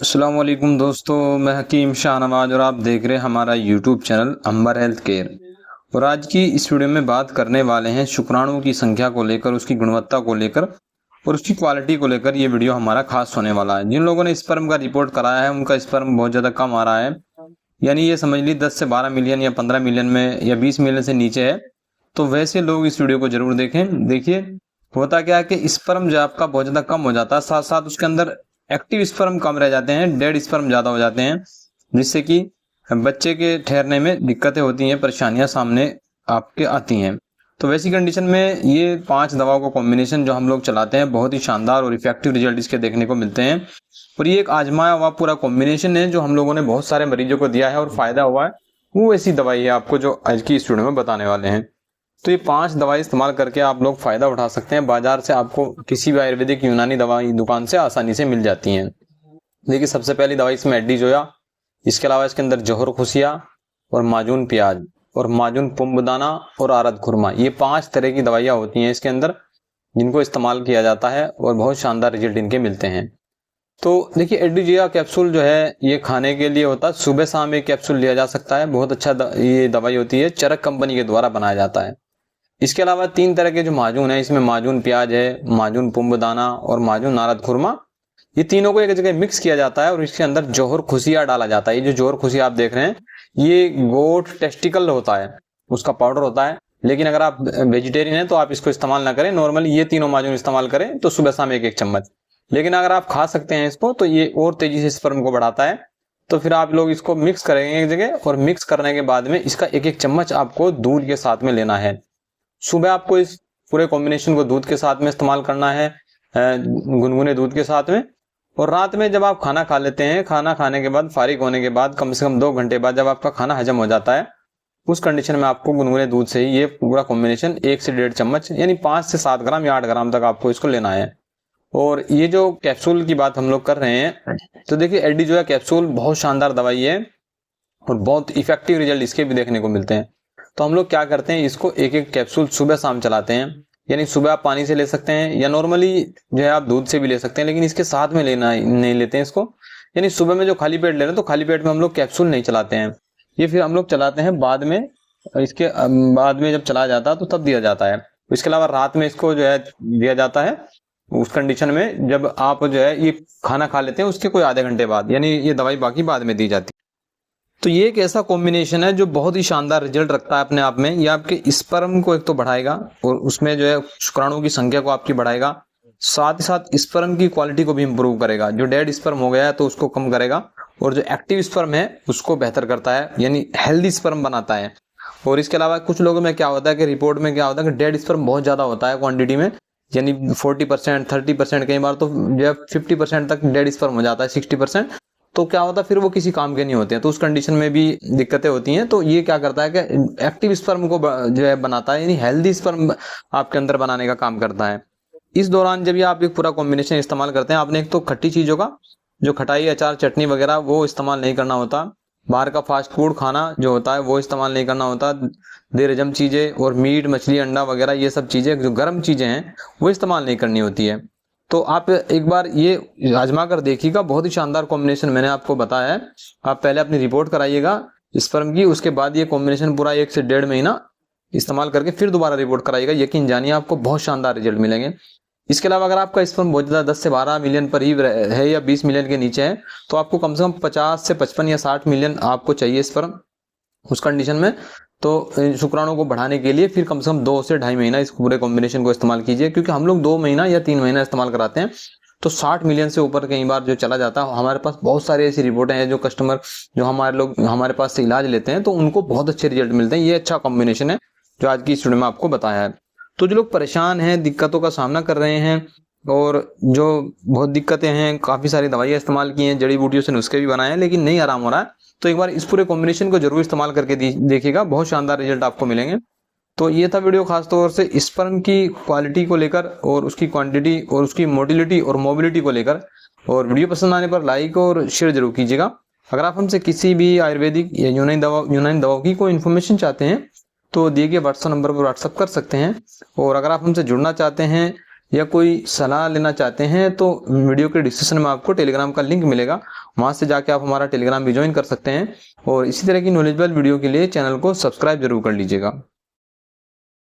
अस्सलाम वालेकुम दोस्तों, मैं हकीम शाहनवाज और आप देख रहे हैं हमारा यूट्यूब चैनल अंबर हेल्थ केयर। और आज की इस वीडियो में बात करने वाले हैं शुक्राणुओं की संख्या को लेकर, उसकी गुणवत्ता को लेकर और उसकी क्वालिटी को लेकर। ये वीडियो हमारा खास होने वाला है। जिन लोगों ने स्पर्म का रिपोर्ट कराया है उनका स्पर्म बहुत ज़्यादा कम आ रहा है, यानी ये समझ ली 10 से 12 मिलियन या 15 मिलियन में या 20 मिलियन से नीचे है। तो वैसे लोग इस वीडियो को जरूर देखें। देखिए होता क्या है कि स्पर्म जो आपका बहुत ज़्यादा कम हो जाता है, साथ साथ उसके अंदर एक्टिव स्पर्म कम रह जाते हैं, डेड स्पर्म ज़्यादा हो जाते हैं, जिससे कि बच्चे के ठहरने में दिक्कतें होती हैं, परेशानियां सामने आपके आती हैं। तो वैसी कंडीशन में ये 5 दवाओं का कॉम्बिनेशन जो हम लोग चलाते हैं, बहुत ही शानदार और इफेक्टिव रिजल्ट इसके देखने को मिलते हैं। और ये एक आजमाया हुआ पूरा कॉम्बिनेशन है जो हम लोगों ने बहुत सारे मरीजों को दिया है और फायदा हुआ है। वो ऐसी दवाई है आपको जो आज की इस वीडियो में बताने वाले हैं। तो ये 5 दवाई इस्तेमाल करके आप लोग फायदा उठा सकते हैं। बाजार से आपको किसी भी आयुर्वेदिक यूनानी दवाई दुकान से आसानी से मिल जाती हैं। देखिए सबसे पहली दवाई इसमें एडी जोया, इसके अलावा इसके अंदर जौहर खुशिया और माजून प्याज और माजून पुंबदाना और आरद खुरमा, ये 5 तरह की दवाइयाँ होती हैं इसके अंदर, जिनको इस्तेमाल किया जाता है और बहुत शानदार रिजल्ट इनके मिलते हैं। तो देखिए एडी जोया कैप्सूल जो है ये खाने के लिए होता है, सुबह शाम एक कैप्सूल लिया जा सकता है। बहुत अच्छा ये दवाई होती है, चरक कंपनी के द्वारा बनाया जाता है। इसके अलावा 3 तरह के जो माजून है, इसमें माजून प्याज है, माजून पुंबदाना और माजून नारद खुरमा, ये तीनों को एक जगह मिक्स किया जाता है और इसके अंदर जौहर खुशिया डाला जाता है। ये जो जौहर खुशिया आप देख रहे हैं ये गोट टेस्टिकल होता है, उसका पाउडर होता है। लेकिन अगर आप वेजिटेरियन हैं तो आप इसको इस्तेमाल ना करें, नॉर्मली ये तीनों माजून इस्तेमाल करें तो सुबह शाम एक चम्मच। लेकिन अगर आप खा सकते हैं इसको तो ये और तेजी से स्पर्म को बढ़ाता है। तो फिर आप लोग इसको मिक्स करेंगे एक जगह, और मिक्स करने के बाद में इसका एक चम्मच आपको दूध के साथ में लेना है। सुबह आपको इस पूरे कॉम्बिनेशन को दूध के साथ में इस्तेमाल करना है, गुनगुने दूध के साथ में। और रात में जब आप खाना खा लेते हैं, खाना खाने के बाद फारिग होने के बाद कम से कम 2 घंटे बाद जब आपका खाना हजम हो जाता है, उस कंडीशन में आपको गुनगुने दूध से ही ये पूरा कॉम्बिनेशन 1 से 1.5 चम्मच यानी 5 से 7 ग्राम या 8 ग्राम तक आपको इसको लेना है। और ये जो कैप्सूल की बात हम लोग कर रहे हैं, तो देखिए एडी जो है कैप्सूल बहुत शानदार दवाई है और बहुत इफेक्टिव रिजल्ट इसके भी देखने को मिलते हैं। तो हम लोग क्या करते हैं, इसको एक कैप्सूल सुबह शाम चलाते हैं। यानी सुबह आप पानी से ले सकते हैं या नॉर्मली जो है आप दूध से भी ले सकते हैं, लेकिन इसके साथ में लेना नहीं लेते हैं इसको। यानी सुबह में जो खाली पेट ले रहे हैं तो खाली पेट में हम लोग कैप्सूल नहीं चलाते हैं, ये फिर हम लोग चलाते हैं बाद में। इसके बाद में जब चला जाता है तो तब दिया जाता है। इसके अलावा रात में इसको जो है दिया जाता है उस कंडीशन में जब आप जो है ये खाना खा लेते हैं उसके कोई आधे घंटे बाद, यानी ये दवाई बाकी बाद में दी जाती है। तो ये एक ऐसा कॉम्बिनेशन है जो बहुत ही शानदार रिजल्ट रखता है अपने आप में। ये आपके स्पर्म को एक तो बढ़ाएगा और उसमें जो है शुक्राणुओं की संख्या को आपकी बढ़ाएगा, साथ ही साथ स्पर्म की क्वालिटी को भी इंप्रूव करेगा। जो डेड स्पर्म हो गया है तो उसको कम करेगा, और जो एक्टिव स्पर्म है उसको बेहतर करता है, यानी हेल्दी स्पर्म बनाता है। और इसके अलावा कुछ लोगों में क्या होता है कि रिपोर्ट में क्या होता है कि डेड स्पर्म बहुत ज्यादा होता है क्वांटिटी में, यानी 40%, 30%, कई बार तो जो है 50% तक डेड स्पर्म हो जाता है, 60%। तो क्या होता है फिर वो किसी काम के नहीं होते हैं, तो उस कंडीशन में भी दिक्कतें होती हैं। तो ये क्या करता है कि एक्टिव स्पर्म को जो है बनाता है, यानी हेल्दी स्पर्म आपके अंदर बनाने का काम करता है। इस दौरान जब ये आप एक पूरा कॉम्बिनेशन इस्तेमाल करते हैं, आपने एक तो खट्टी चीजों का जो खटाई, अचार, चटनी वगैरह वो इस्तेमाल नहीं करना होता। बाहर का फास्ट फूड खाना जो होता है वो इस्तेमाल नहीं करना होता। देर हजम चीजें और मीट, मछली, अंडा वगैरह ये सब चीजें जो गर्म चीजें हैं वो इस्तेमाल नहीं करनी होती है। तो आप एक बार ये आजमा कर देखिएगा, बहुत ही शानदार कॉम्बिनेशन मैंने आपको बताया है। आप पहले अपनी रिपोर्ट कराइएगा स्पर्म की, उसके बाद ये कॉम्बिनेशन पूरा 1 से 1.5 महीना इस्तेमाल करके फिर दोबारा रिपोर्ट कराइएगा। यकीन जानिए आपको बहुत शानदार रिजल्ट मिलेंगे। इसके अलावा अगर आपका स्पर्म बहुत ज्यादा 10 से 12 मिलियन पर ही है या 20 मिलियन के नीचे है, तो आपको कम से कम 50 से 55 या 60 मिलियन आपको चाहिए स्पर्म उस कंडीशन में। तो शुक्राणुओं को बढ़ाने के लिए फिर कम से कम 2 से 2.5 महीना इस पूरे कॉम्बिनेशन को इस्तेमाल कीजिए, क्योंकि हम लोग 2 महीना या 3 महीना इस्तेमाल कराते हैं तो 60 मिलियन से ऊपर कई बार जो चला जाता है। हमारे पास बहुत सारी ऐसी रिपोर्टें हैं जो कस्टमर जो हमारे पास से इलाज लेते हैं तो उनको बहुत अच्छे रिजल्ट मिलते हैं। ये अच्छा कॉम्बिनेशन है जो आज की स्टूडियो में आपको बताया है। तो जो लोग परेशान हैं, दिक्कतों का सामना कर रहे हैं और जो बहुत दिक्कतें हैं, काफ़ी सारी दवाइयाँ इस्तेमाल की हैं, जड़ी बूटियों से नुस्खे भी बनाए हैं लेकिन नहीं आराम हो रहा है, तो एक बार इस पूरे कॉम्बिनेशन को जरूर इस्तेमाल करके देखिएगा, बहुत शानदार रिजल्ट आपको मिलेंगे। तो ये था वीडियो खास तौर से स्पर्म की क्वालिटी को लेकर और उसकी क्वांटिटी और उसकी मोटिलिटी और मोबिलिटी को लेकर। और वीडियो पसंद आने पर लाइक और शेयर जरूर कीजिएगा। अगर आप हमसे किसी भी आयुर्वेदिक या यूनानी दवाओं की कोई इन्फॉर्मेशन चाहते हैं तो दिए गए व्हाट्सएप नंबर पर व्हाट्सएप कर सकते हैं। और अगर आप हमसे जुड़ना चाहते हैं या कोई सलाह लेना चाहते हैं तो वीडियो के डिस्क्रिप्शन में आपको टेलीग्राम का लिंक मिलेगा, वहां से जाके आप हमारा टेलीग्राम भी ज्वाइन कर सकते हैं। और इसी तरह की नॉलेजेबल वीडियो के लिए चैनल को सब्सक्राइब जरूर कर लीजिएगा।